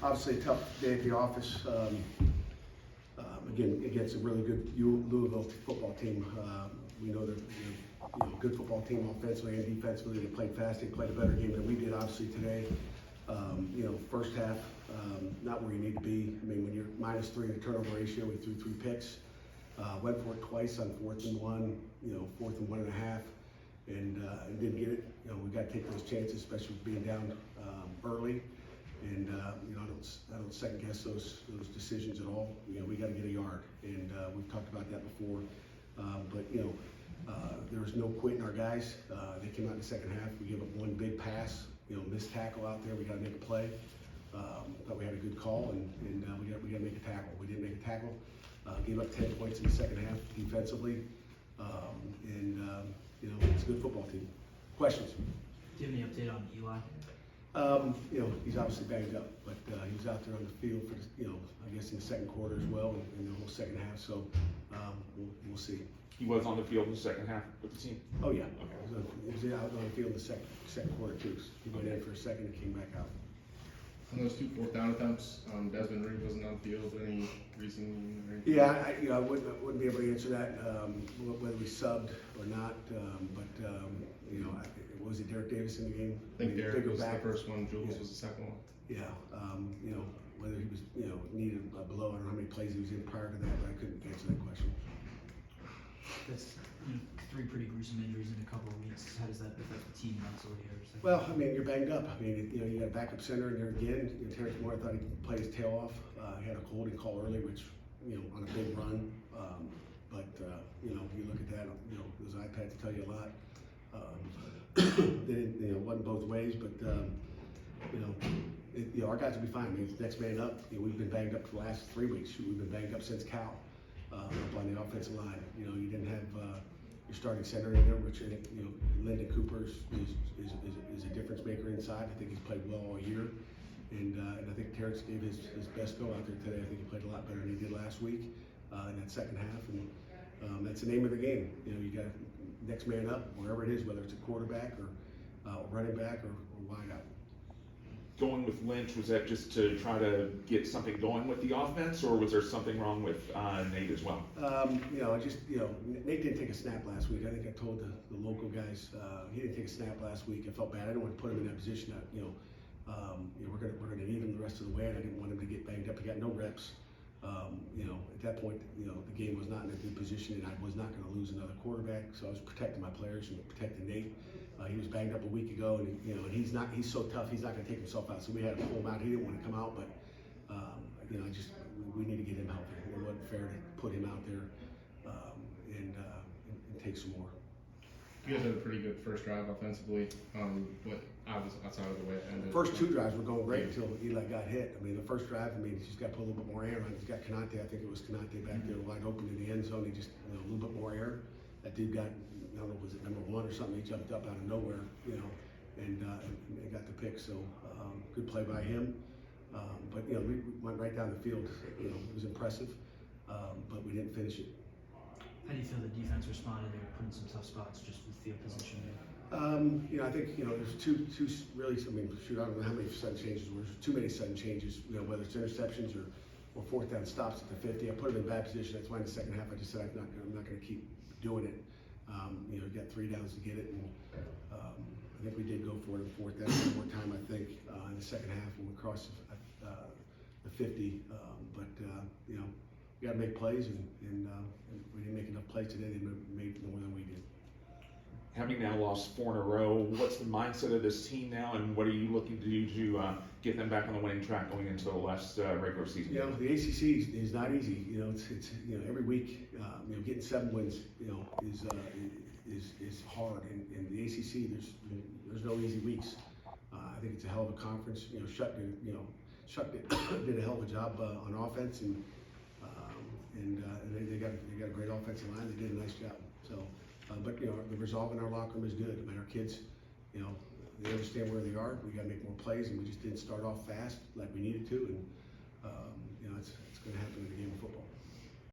Obviously a tough day at the office. Again, against a really good Louisville football team. We know they're a good football team offensively and defensively. They played fast. They played a better game than we did, obviously, today. First half, not where you need to be. I mean, when you're -3 in the turnover ratio, we threw 3 picks. Went for it twice on 4th and 1, 4th and 1.5, and didn't get it. We got to take those chances, especially with being down early. And I don't second guess those decisions at all. We got to get a yard, and we've talked about that before. There was no quitting our guys. They came out in the second half. We gave up one big pass, missed tackle out there. We got to make a play. Thought we had a good call, and we got to make a tackle. We didn't make a tackle. Gave up 10 points in the second half defensively, it's a good football team. Questions? Do you have any update on Eli? He's obviously banged up, but he was out there on the field for, I guess in the second quarter as well, and the whole second half. So we'll see. He was on the field in the second half with the team? Oh yeah. Okay. He was out on the field in the second quarter too. He went in for a second and came back out. On those 2 4th down attempts, Desmond Reed wasn't on the field. Any reason? Yeah, I wouldn't be able to answer that, whether we subbed or not. Was it Derek Davis in the game? I think Derek was back. the first one. Jules was the second one. Yeah, whether he was, needed below. I don't know how many plays he was in prior to that, but I couldn't answer that question. That's 3 pretty gruesome injuries in a couple of weeks. How does that affect the team mentally? Well, I mean, you're banged up. I mean, you got a backup center in there again. Terrence Moore, I thought he played his tail off. He had a holding call early, which, on a big run. You look at that, those iPads tell you a lot. It wasn't both ways, but, our guys will be fine. I mean, it's next man up. We've been banged up for the last 3 weeks. We've been banged up since Cal, up on the offensive line. You didn't have your starting center in there, which, Lyndon Cooper is a difference maker inside. I think he's played well all year. And I think Terrence gave his best go out there today. I think he played a lot better than he did last week in that second half. And that's the name of the game. You got next man up, wherever it is, whether it's a quarterback or running back or wide out. Going with Lynch, was that just to try to get something going with the offense, or was there something wrong with Nate as well? Nate didn't take a snap last week. I think I told the local guys he didn't take a snap last week. I felt bad. I didn't want to put him in that position. We're gonna need him the rest of the way, and I didn't want him to get banged up. He got no reps. At that point, the game was not in a good position, and I was not going to lose another quarterback. So I was protecting my players and protecting Nate. He was banged up a week ago, and and he's so tough. He's not going to take himself out. So we had to pull him out. He didn't want to come out, but we need to get him healthy. It wasn't fair to put him out there and take some more. You guys had a pretty good first drive offensively, but I was outside of the way it ended. First 2 drives were going great until Eli got hit. I mean, the first drive, he's just got to put a little bit more air on it. He's got Canante, I think it was Canante back there wide open in the end zone. He just, a little bit more air. That dude got, I don't know, was it number 1 or something? He jumped up out of nowhere, and got the pick. So good play by him. We went right down the field. It was impressive, but we didn't finish it. How do you feel the defense responded? They were put in some tough spots just with field position. I think there's two really. I don't know how many sudden changes were. There's too many sudden changes. Whether it's interceptions or 4th down stops at the 50. I put him in bad position. That's why in the second half I just said I'm not going to keep doing it. You got 3 downs to get it, and I think we did go for it in 4th down one more time. I think in the second half when we crossed the 50. We got to make plays, and we didn't make enough plays today. They made more than we did. Having now lost 4 in a row, what's the mindset of this team now, and what are you looking to do to get them back on the winning track going into the last regular season? The ACC is not easy. It's every week. Getting 7 wins, is hard. And the ACC, there's no easy weeks. I think it's a hell of a conference. Shuck did a hell of a job on offense, and they got a great offensive line. They did a nice job. So. But the resolve in our locker room is good. I mean, our kids, they understand where they are. We got to make more plays, and we just didn't start off fast like we needed to. And it's going to happen in the game of football.